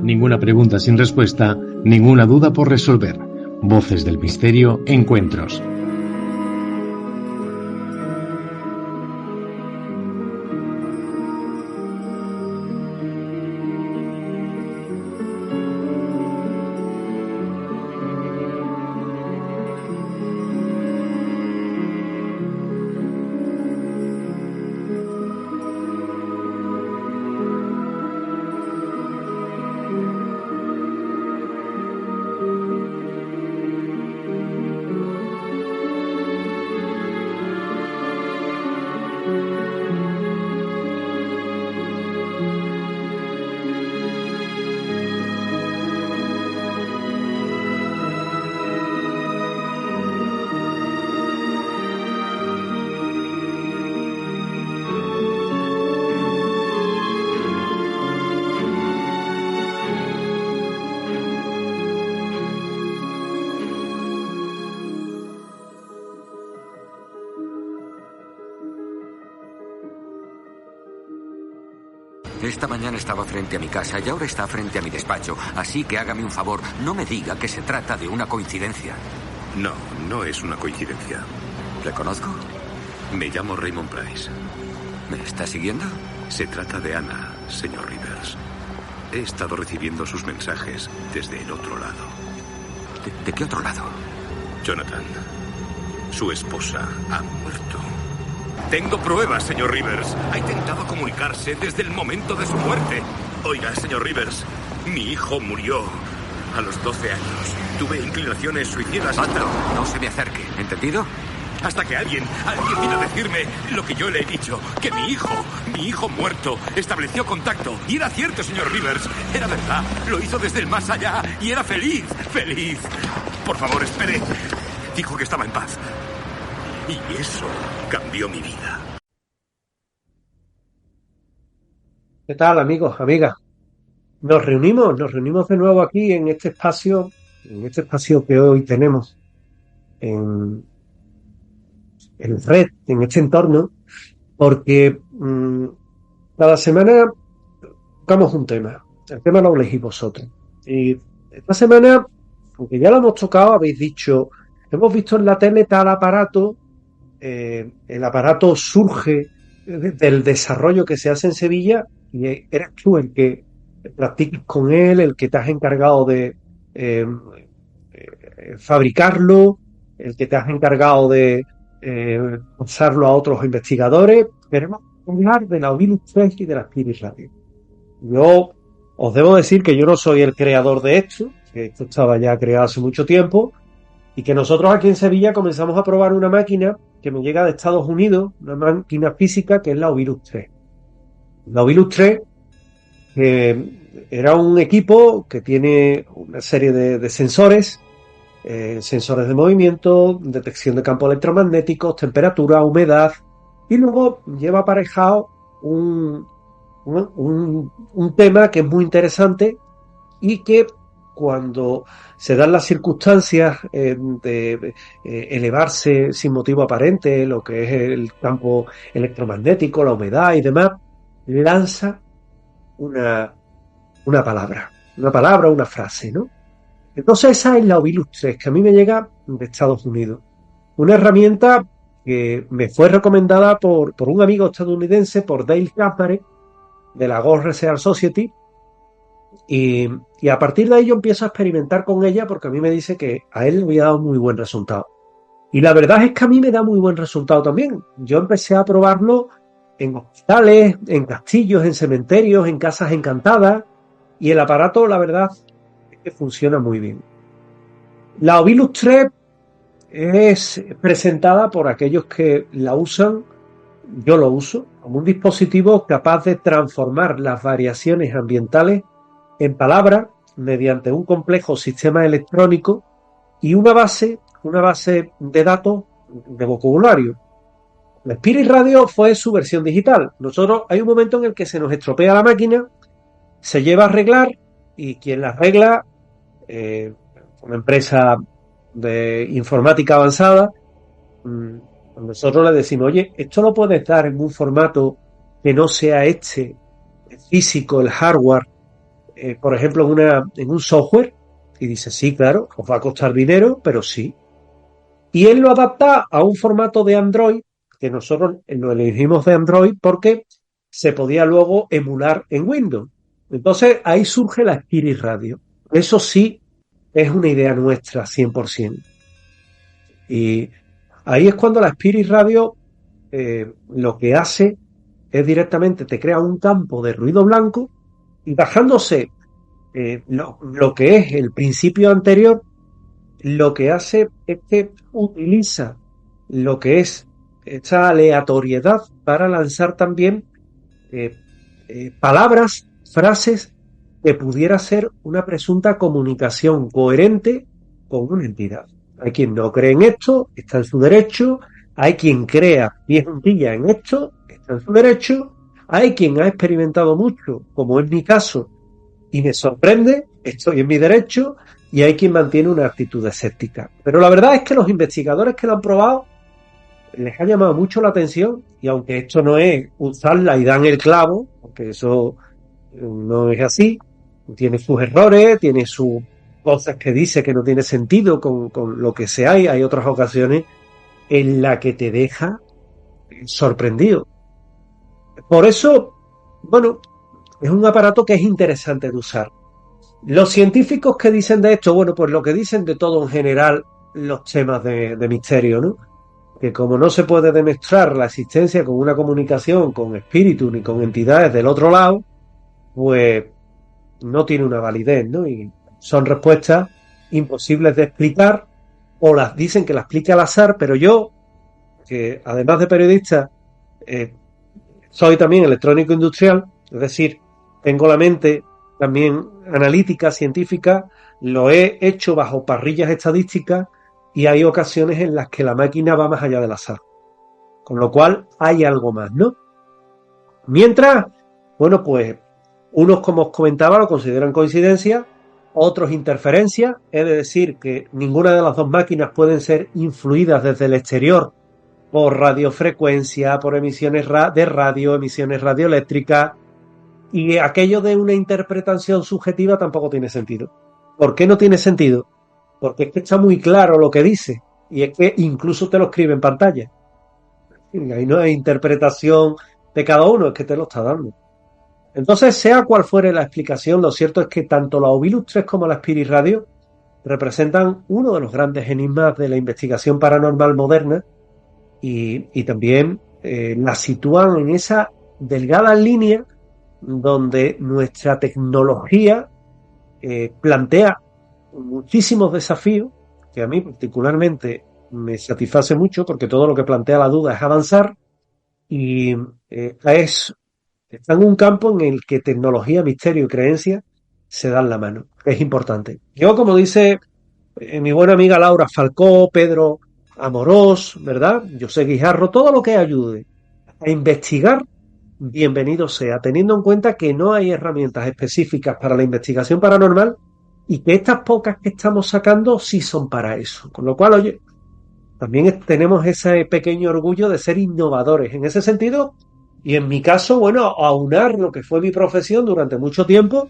Ninguna pregunta sin respuesta, ninguna duda por resolver. Voces del misterio, encuentros. Esta mañana estaba frente a mi casa y ahora está frente a mi despacho. Así que hágame un favor, no me diga que se trata de una coincidencia. No, no es una coincidencia. ¿Le conozco? Me llamo Raymond Price. ¿Me está siguiendo? Se trata de Ana, señor Rivers. He estado recibiendo sus mensajes desde el otro lado. ¿De qué otro lado? Jonathan, su esposa ha muerto. Tengo pruebas, señor Rivers. Ha intentado comunicarse desde el momento de su muerte. Oiga, señor Rivers, mi hijo murió a los 12 años. Tuve inclinaciones suicidas. Otro, no se me acerque, ¿entendido? Hasta que alguien vino a decirme lo que yo le he dicho. Que mi hijo muerto, estableció contacto. Y era cierto, señor Rivers. Era verdad. Lo hizo desde el más allá. Y era feliz. Feliz. Por favor, espere. Dijo que estaba en paz. Y eso cambió mi vida. ¿Qué tal, amigos, amigas? Nos reunimos de nuevo aquí en este espacio que hoy tenemos en red, en este entorno, porque cada semana tocamos un tema. El tema lo elegís vosotros. Y esta semana, aunque ya lo hemos tocado, habéis dicho, hemos visto en la tele tal aparato. El aparato surge del desarrollo que se hace en Sevilla y eres tú el que practicas con él, el que te has encargado de fabricarlo, el que te has encargado de pasarlo a otros investigadores. Queremos hablar de la Ovilus 3 y de la Spirit Radio. Yo os debo decir que yo no soy el creador de esto, que esto estaba ya creado hace mucho tiempo, y que nosotros aquí en Sevilla comenzamos a probar una máquina que me llega de Estados Unidos, una máquina física que es la Ovilus 3. La Ovilus 3 era un equipo que tiene una serie de sensores, sensores de movimiento, detección de campos electromagnéticos, temperatura, humedad, y luego lleva aparejado un tema que es muy interesante y que cuando se dan las circunstancias de elevarse sin motivo aparente, lo que es el campo electromagnético, la humedad y demás, lanza una palabra, una frase, ¿no? Entonces esa es la Ovilus 3, que a mí me llega de Estados Unidos. Una herramienta que me fue recomendada por un amigo estadounidense, por Dale Caspary, de la Ghost Research Society, y a partir de ahí yo empiezo a experimentar con ella porque a mí me dice que a él le había dado muy buen resultado. Y la verdad es que a mí me da muy buen resultado también. Yo empecé a probarlo en hospitales, en castillos, en cementerios, en casas encantadas, y el aparato, la verdad, es que funciona muy bien. La Ovilus 3 es presentada por aquellos que la usan, yo lo uso, como un dispositivo capaz de transformar las variaciones ambientales en palabras mediante un complejo sistema electrónico y una base de datos de vocabulario. La Spirit Radio fue su versión digital. Nosotros hay un momento en el que se nos estropea la máquina, se lleva a arreglar y quien la arregla, una empresa de informática avanzada, nosotros le decimos, oye, esto lo puedes dar en un formato que no sea físico, el hardware, por ejemplo, en un software, y dice, sí, claro, os va a costar dinero, pero sí. Y él lo adapta a un formato de Android, que nosotros lo elegimos de Android porque se podía luego emular en Windows. Entonces ahí surge la Spirit Radio. Eso sí es una idea nuestra, 100%. Y ahí es cuando la Spirit Radio lo que hace es directamente te crea un campo de ruido blanco y bajándose lo que es el principio anterior, lo que hace es que utiliza lo que es esta aleatoriedad para lanzar también palabras, frases que pudiera ser una presunta comunicación coherente con una entidad. Hay quien no cree en esto, está en su derecho. Hay quien crea pies juntillas en esto, está en su derecho. Hay quien ha experimentado mucho, como es mi caso, y me sorprende, estoy en mi derecho. Y hay quien mantiene una actitud escéptica. Pero la verdad es que los investigadores que lo han probado les ha llamado mucho la atención, y aunque esto no es usarla y dan el clavo, porque eso no es así, tiene sus errores, tiene sus cosas que dice que no tiene sentido con lo que se hay otras ocasiones en las que te deja sorprendido. Por eso, bueno, es un aparato que es interesante de usar. Los científicos que dicen de esto, bueno, pues lo que dicen de todo en general los temas de misterio, ¿no? Que como no se puede demostrar la existencia con una comunicación con espíritus ni con entidades del otro lado, pues no tiene una validez, ¿no? Y son respuestas imposibles de explicar, o las dicen que las explica al azar, pero yo, que además de periodista, soy también electrónico industrial, es decir, tengo la mente también analítica, científica, lo he hecho bajo parrillas estadísticas y hay ocasiones en las que la máquina va más allá del azar. Con lo cual hay algo más, ¿no? Mientras, bueno, pues unos, como os comentaba, lo consideran coincidencia, otros interferencia, es decir, que ninguna de las dos máquinas pueden ser influidas desde el exterior por radiofrecuencia, por emisiones de radio, emisiones radioeléctricas, y aquello de una interpretación subjetiva tampoco tiene sentido. ¿Por qué no tiene sentido? Porque es que está muy claro lo que dice, y es que incluso te lo escribe en pantalla. Y ahí no hay interpretación de cada uno, es que te lo está dando. Entonces, sea cual fuere la explicación, lo cierto es que tanto la Ovilus 3 como la Spirit Radio representan uno de los grandes enigmas de la investigación paranormal moderna, y también la sitúan en esa delgada línea donde nuestra tecnología plantea muchísimos desafíos que a mí particularmente me satisface mucho, porque todo lo que plantea la duda es avanzar, y está en un campo en el que tecnología, misterio y creencia se dan la mano. Es importante. Yo, como dice mi buena amiga Laura Falcó, Pedro Amorós, ¿verdad? José Guijarro, todo lo que ayude a investigar, bienvenido sea, teniendo en cuenta que no hay herramientas específicas para la investigación paranormal y que estas pocas que estamos sacando sí son para eso. Con lo cual, oye, también tenemos ese pequeño orgullo de ser innovadores en ese sentido, y en mi caso, bueno, aunar lo que fue mi profesión durante mucho tiempo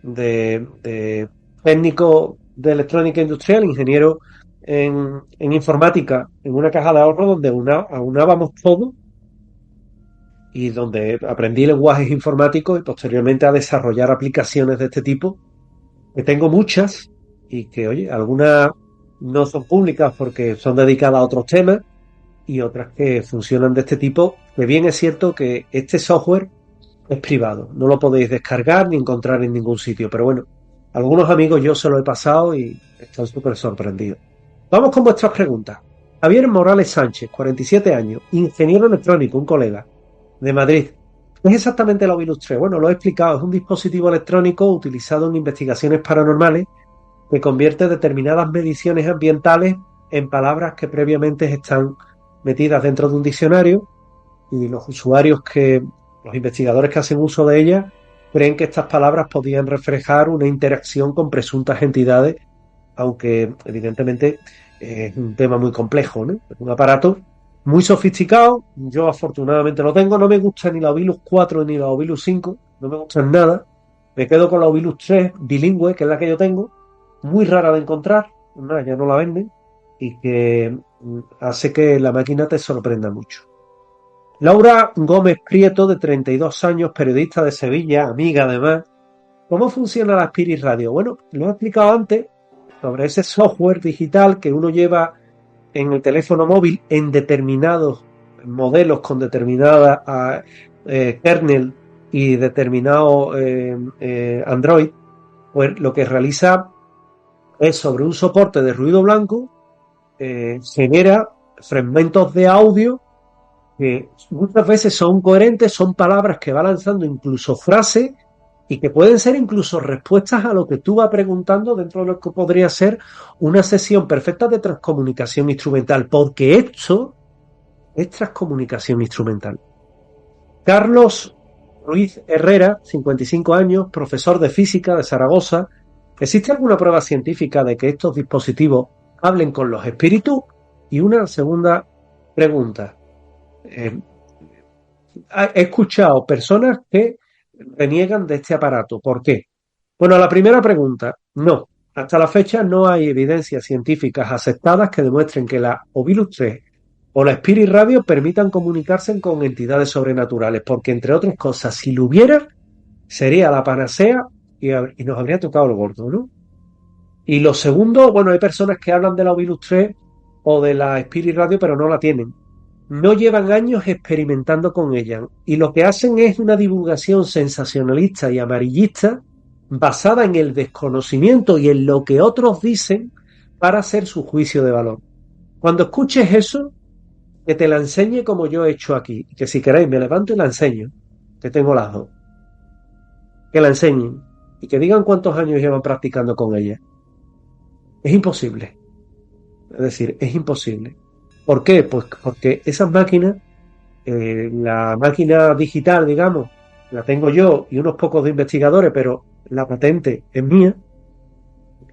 de técnico de electrónica industrial, ingeniero en informática, en una caja de ahorro donde aunábamos todo, y donde aprendí lenguajes informáticos y posteriormente a desarrollar aplicaciones de este tipo, que tengo muchas y que, oye, algunas no son públicas porque son dedicadas a otros temas, y otras que funcionan de este tipo, que bien es cierto que este software es privado, no lo podéis descargar ni encontrar en ningún sitio, pero bueno, algunos amigos yo se lo he pasado y están súper sorprendidos. Vamos con vuestras preguntas. Javier Morales Sánchez, 47 años, ingeniero electrónico, un colega de Madrid. ¿Qué es exactamente la Ovilus 3? Bueno, lo he explicado, es un dispositivo electrónico utilizado en investigaciones paranormales que convierte determinadas mediciones ambientales en palabras que previamente están metidas dentro de un diccionario, y los investigadores que hacen uso de ellas creen que estas palabras podían reflejar una interacción con presuntas entidades, aunque evidentemente es un tema muy complejo, ¿no? Es un aparato muy sofisticado. Yo afortunadamente lo tengo, no me gusta ni la Ovilus 4 ni la Ovilus 5, no me gustan nada, Me quedo con la Ovilus 3 bilingüe, que es la que yo tengo, muy rara de encontrar, ya no la venden, y que hace que la máquina te sorprenda mucho. Laura Gómez Prieto, de 32 años, periodista de Sevilla, amiga además. ¿Cómo funciona la Spirit Radio? Bueno, lo he explicado antes sobre ese software digital que uno lleva en el teléfono móvil en determinados modelos con determinada kernel y determinado Android. Pues lo que realiza es, sobre un soporte de ruido blanco, genera fragmentos de audio que muchas veces son coherentes, son palabras que va lanzando, incluso frases, y que pueden ser incluso respuestas a lo que tú vas preguntando dentro de lo que podría ser una sesión perfecta de transcomunicación instrumental, porque esto es transcomunicación instrumental. Carlos Ruiz Herrera, 55 años, profesor de física de Zaragoza. ¿Existe alguna prueba científica de que estos dispositivos hablen con los espíritus? Y una segunda pregunta. He escuchado personas que reniegan de este aparato. ¿Por qué? Bueno, la primera pregunta, no. Hasta la fecha no hay evidencias científicas aceptadas que demuestren que la Ovilus 3 o la Spirit Radio permitan comunicarse con entidades sobrenaturales, porque, entre otras cosas, si lo hubiera, sería la panacea y nos habría tocado el gordo, ¿no? Y lo segundo, bueno, hay personas que hablan de la Ovilus 3 o de la Spirit Radio, pero no la tienen. No llevan años experimentando con ella, y lo que hacen es una divulgación sensacionalista y amarillista basada en el desconocimiento y en lo que otros dicen para hacer su juicio de valor. Cuando escuches eso, que te la enseñe como yo he hecho aquí, que si queréis me levanto y la enseño, que tengo las dos, que la enseñen y que digan cuántos años llevan practicando con ella. Es imposible, es decir, es imposible. ¿Por qué? Pues porque esas máquinas, la máquina digital, digamos, la tengo yo y unos pocos de investigadores, pero la patente es mía,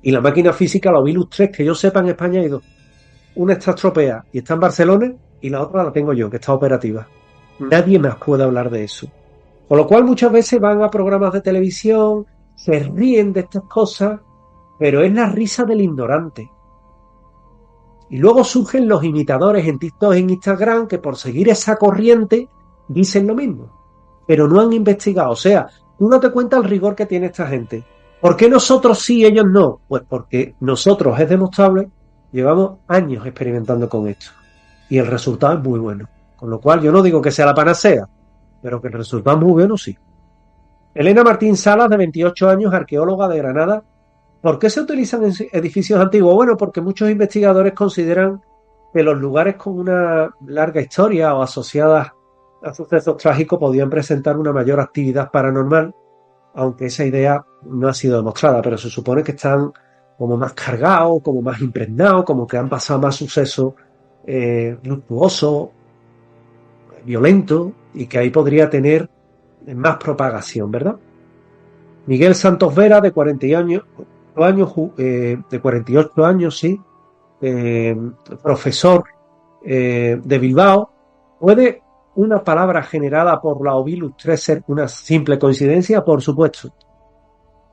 y la máquina física, la Ovilus 3, que yo sepa, en España hay dos. Una está estropeada y está en Barcelona, y la otra la tengo yo, que está operativa. Nadie más puede hablar de eso. Con lo cual muchas veces van a programas de televisión, se ríen de estas cosas, pero es la risa del ignorante. Y luego surgen los imitadores en TikTok, en Instagram, que por seguir esa corriente dicen lo mismo, pero no han investigado. O sea, tú no te cuentas el rigor que tiene esta gente. ¿Por qué nosotros sí, ellos no? Pues porque nosotros, es demostrable, llevamos años experimentando con esto. Y el resultado es muy bueno. Con lo cual yo no digo que sea la panacea, pero que el resultado es muy bueno, sí. Elena Martín Salas, de 28 años, arqueóloga de Granada. ¿Por qué se utilizan edificios antiguos? Bueno, porque muchos investigadores consideran que los lugares con una larga historia o asociadas a sucesos trágicos podían presentar una mayor actividad paranormal, aunque esa idea no ha sido demostrada, pero se supone que están como más cargados, como más impregnados, como que han pasado más sucesos luctuosos, violentos, y que ahí podría tener más propagación, ¿verdad? Miguel Santos Vera, de 48 años, sí, profesor de Bilbao. ¿Puede una palabra generada por la Ovilus 3 ser una simple coincidencia? Por supuesto.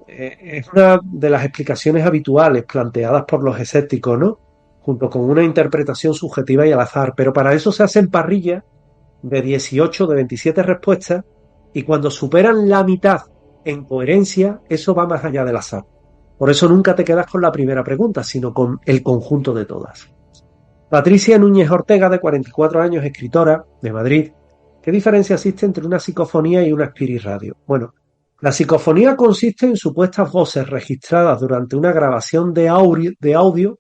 Es una de las explicaciones habituales planteadas por los escépticos, ¿no? Junto con una interpretación subjetiva y al azar. Pero para eso se hacen parrillas de 18, de 27 respuestas, y cuando superan la mitad en coherencia, eso va más allá del azar. Por eso nunca te quedas con la primera pregunta, sino con el conjunto de todas. Patricia Núñez Ortega, de 44 años, escritora de Madrid. ¿Qué diferencia existe entre una psicofonía y una Spirit Radio? Bueno, la psicofonía consiste en supuestas voces registradas durante una grabación de audio,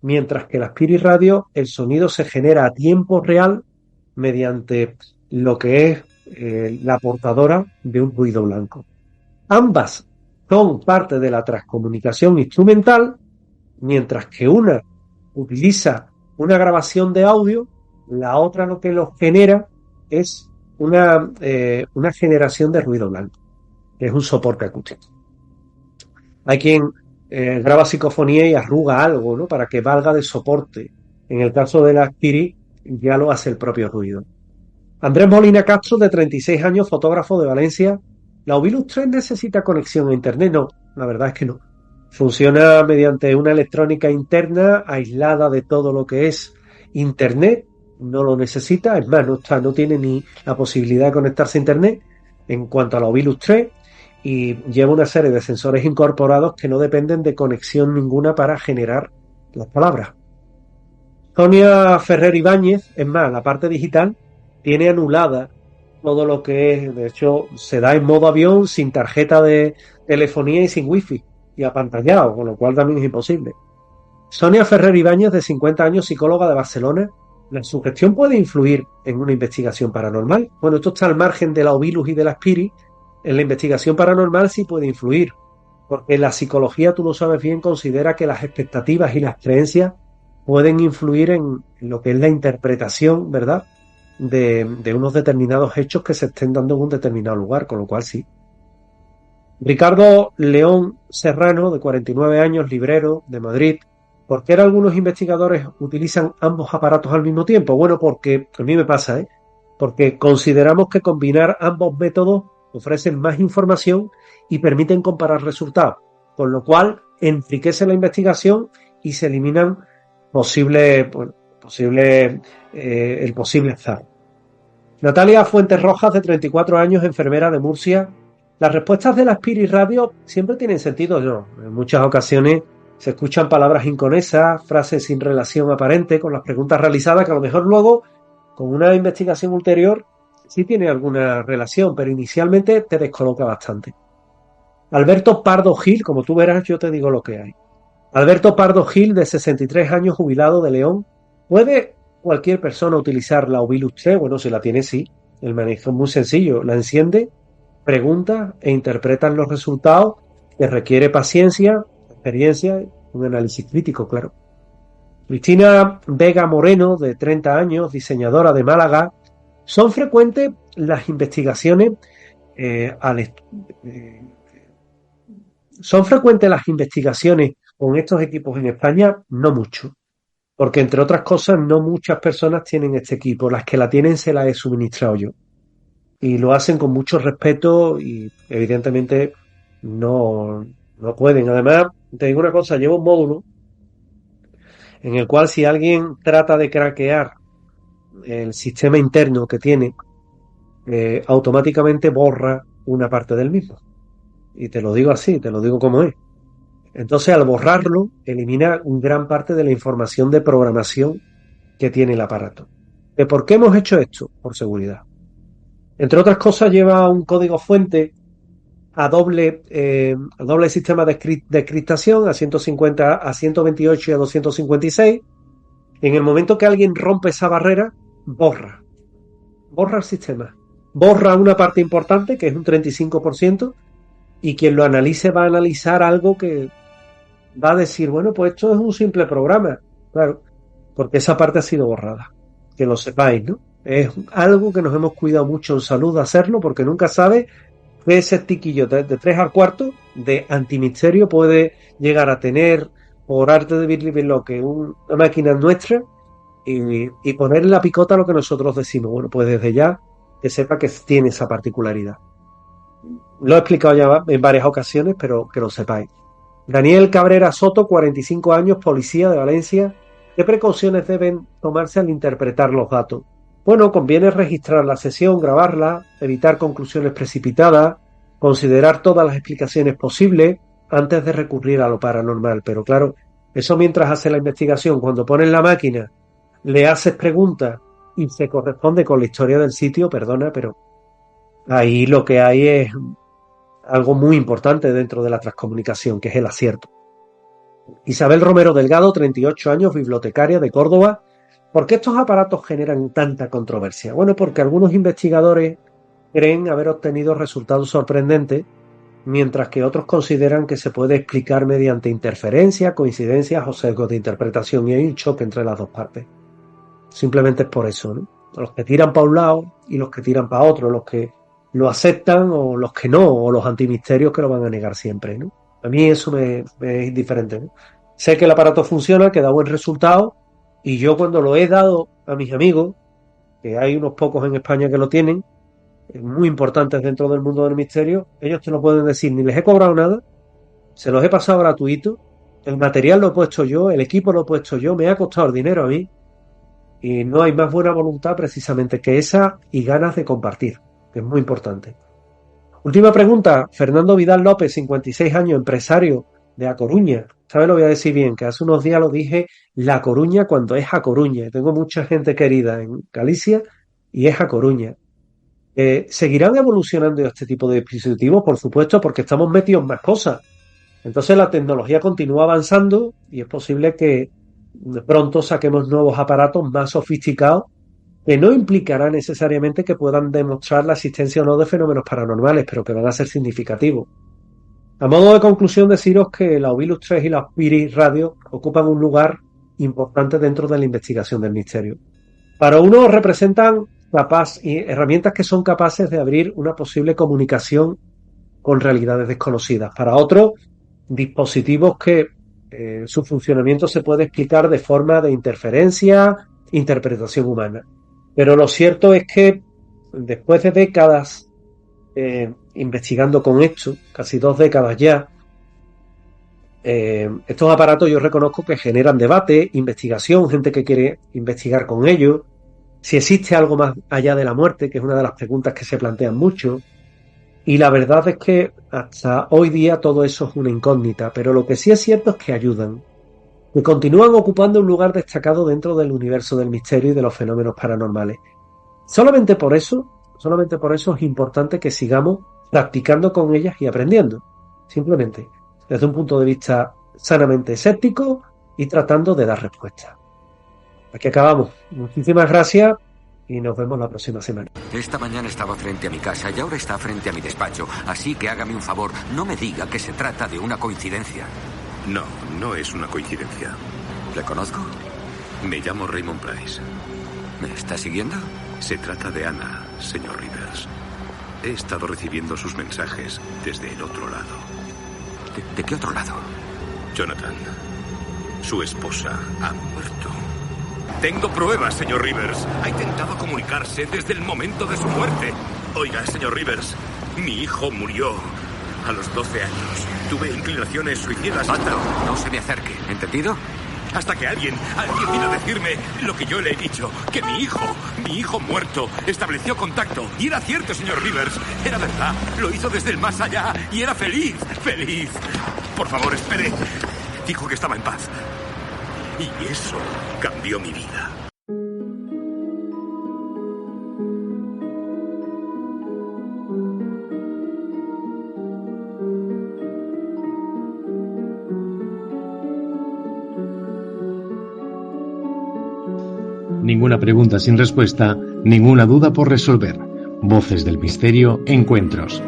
mientras que la Spirit Radio, el sonido se genera a tiempo real mediante lo que es la portadora de un ruido blanco. Ambas son parte de la transcomunicación instrumental, mientras que una utiliza una grabación de audio, la otra lo que los genera es una generación de ruido blanco, que es un soporte acústico. Hay quien graba psicofonía y arruga algo, ¿no?, para que valga de soporte. En el caso de la Spirit ya lo hace el propio ruido. Andrés Molina Castro, de 36 años, fotógrafo de Valencia. ¿La Ovilus 3 necesita conexión a Internet? No, la verdad es que no. Funciona mediante una electrónica interna aislada de todo lo que es Internet. No lo necesita, es más, no tiene ni la posibilidad de conectarse a Internet en cuanto a la Ovilus 3, y lleva una serie de sensores incorporados que no dependen de conexión ninguna para generar las palabras. Sonia Ferrer Ibáñez, es más, la parte digital tiene anulada todo lo que es, de hecho, se da en modo avión, sin tarjeta de telefonía y sin wifi, y apantallado, con lo cual también es imposible. Sonia Ferrer Ibáñez, de 50 años, psicóloga de Barcelona. ¿La sugestión puede influir en una investigación paranormal? Bueno, esto está al margen de la Ovilus y de la Spirit. En la investigación paranormal sí puede influir, porque la psicología, tú lo sabes bien, considera que las expectativas y las creencias pueden influir en lo que es la interpretación, ¿verdad?, de unos determinados hechos que se estén dando en un determinado lugar, con lo cual sí. Ricardo León Serrano, de 49 años, librero de Madrid. ¿Por qué algunos investigadores utilizan ambos aparatos al mismo tiempo? Bueno, porque a mí me pasa, porque consideramos que combinar ambos métodos ofrecen más información y permiten comparar resultados, con lo cual enriquece la investigación y se eliminan el posible azar. Natalia Fuentes Rojas, de 34 años, enfermera de Murcia. Las respuestas de la Spirit Radio siempre tienen sentido, ¿no? En muchas ocasiones se escuchan palabras inconexas, frases sin relación aparente con las preguntas realizadas, que a lo mejor luego, con una investigación ulterior, sí tiene alguna relación, pero inicialmente te descoloca bastante. Alberto Pardo Gil, como tú verás, yo te digo lo que hay. Alberto Pardo Gil, de 63 años, jubilado de León. ¿Puede cualquier persona utilizar la Ovilus 3? Bueno, si la tiene, sí. El manejo es muy sencillo. La enciende, pregunta e interpretan los resultados, que requiere paciencia, experiencia, un análisis crítico, claro. Cristina Vega Moreno, de 30 años, diseñadora de Málaga. ¿Son frecuentes las investigaciones con estos equipos en España? No mucho, porque entre otras cosas no muchas personas tienen este equipo. Las que la tienen se la he suministrado yo, y lo hacen con mucho respeto y evidentemente no pueden. Además, te digo una cosa, llevo un módulo en el cual si alguien trata de craquear el sistema interno que tiene, automáticamente borra una parte del mismo. Y te lo digo así, te lo digo como es. Entonces, al borrarlo, elimina un gran parte de la información de programación que tiene el aparato. ¿De por qué hemos hecho esto? Por seguridad. Entre otras cosas, lleva un código fuente a doble sistema de encriptación, a 150, a 128 y a 256. En el momento que alguien rompe esa barrera, borra el sistema. Borra una parte importante, que es un 35%, y quien lo analice va a analizar algo que va a decir, bueno, pues esto es un simple programa. Claro, porque esa parte ha sido borrada. Que lo sepáis, ¿no? Es algo que nos hemos cuidado mucho en salud de hacerlo, porque nunca sabes que ese tiquillo de 3 al cuarto de antimisterio puede llegar a tener, por arte de lo que una máquina nuestra, y poner en la picota lo que nosotros decimos. Bueno, pues desde ya que sepa que tiene esa particularidad. Lo he explicado ya en varias ocasiones, pero que lo sepáis. Daniel Cabrera Soto, 45 años, policía de Valencia. ¿Qué precauciones deben tomarse al interpretar los datos? Bueno, conviene registrar la sesión, grabarla, evitar conclusiones precipitadas, considerar todas las explicaciones posibles antes de recurrir a lo paranormal. Pero claro, eso mientras hace la investigación. Cuando pones la máquina, le haces preguntas y se corresponde con la historia del sitio, perdona, pero ahí lo que hay es algo muy importante dentro de la transcomunicación, que es el acierto. Isabel Romero Delgado, 38 años, bibliotecaria de Córdoba. ¿Por qué estos aparatos generan tanta controversia? Bueno, porque algunos investigadores creen haber obtenido resultados sorprendentes, mientras que otros consideran que se puede explicar mediante interferencias, coincidencias o sesgos de interpretación, y hay un choque entre las dos partes. Simplemente es por eso, ¿no? Los que tiran para un lado y los que tiran para otro, los que lo aceptan o los que no, o los antimisterios que lo van a negar siempre, ¿no? A mí eso me es indiferente, ¿no? Sé que el aparato funciona, que da buen resultado, y yo cuando lo he dado a mis amigos, que hay unos pocos en España que lo tienen, muy importantes dentro del mundo del misterio, ellos te lo pueden decir, ni les he cobrado nada, se los he pasado gratuito, el material lo he puesto yo, el equipo lo he puesto yo, me ha costado el dinero a mí, y no hay más buena voluntad precisamente que esa y ganas de compartir, que es muy importante. Última pregunta, Fernando Vidal López, 56 años, empresario de A Coruña. ¿Sabes? Lo voy a decir bien, que hace unos días lo dije La Coruña cuando es A Coruña. Tengo mucha gente querida en Galicia y es A Coruña. ¿Seguirán evolucionando este tipo de dispositivos? Por supuesto, porque estamos metidos en más cosas. Entonces la tecnología continúa avanzando y es posible que pronto saquemos nuevos aparatos más sofisticados que no implicará necesariamente que puedan demostrar la existencia o no de fenómenos paranormales, pero que van a ser significativos. A modo de conclusión, deciros que la Ovilus 3 y la Spirit Radio ocupan un lugar importante dentro de la investigación del misterio. Para unos representan herramientas que son capaces de abrir una posible comunicación con realidades desconocidas. Para otros, dispositivos que su funcionamiento se puede explicar de forma de interferencia, interpretación humana. Pero lo cierto es que después de décadas investigando con esto, casi 2 décadas ya, estos aparatos yo reconozco que generan debate, investigación, gente que quiere investigar con ellos, si existe algo más allá de la muerte, que es una de las preguntas que se plantean mucho, y la verdad es que hasta hoy día todo eso es una incógnita, pero lo que sí es cierto es que ayudan, que continúan ocupando un lugar destacado dentro del universo del misterio y de los fenómenos paranormales. Solamente por eso es importante que sigamos practicando con ellas y aprendiendo, simplemente, desde un punto de vista sanamente escéptico y tratando de dar respuestas. Aquí acabamos. Muchísimas gracias y nos vemos la próxima semana. Esta mañana estaba frente a mi casa y ahora está frente a mi despacho, así que hágame un favor, no me diga que se trata de una coincidencia. No, no es una coincidencia. ¿Le conozco? Me llamo Raymond Price. ¿Me está siguiendo? Se trata de Ana, señor Rivers. He estado recibiendo sus mensajes desde el otro lado. ¿De qué otro lado? Jonathan, su esposa ha muerto. Tengo pruebas, señor Rivers. Ha intentado comunicarse desde el momento de su muerte. Oiga, señor Rivers, mi hijo murió a los 12 años. Tuve inclinaciones suicidas. Basta, no se me acerque, ¿entendido? Hasta que alguien vino a decirme lo que yo le he dicho, que mi hijo muerto, estableció contacto. Y era cierto, señor Rivers, era verdad. Lo hizo desde el más allá y era feliz. Por favor, espere. Dijo que estaba en paz. Y eso cambió mi vida. Ninguna pregunta sin respuesta, ninguna duda por resolver. Voces del misterio, encuentros.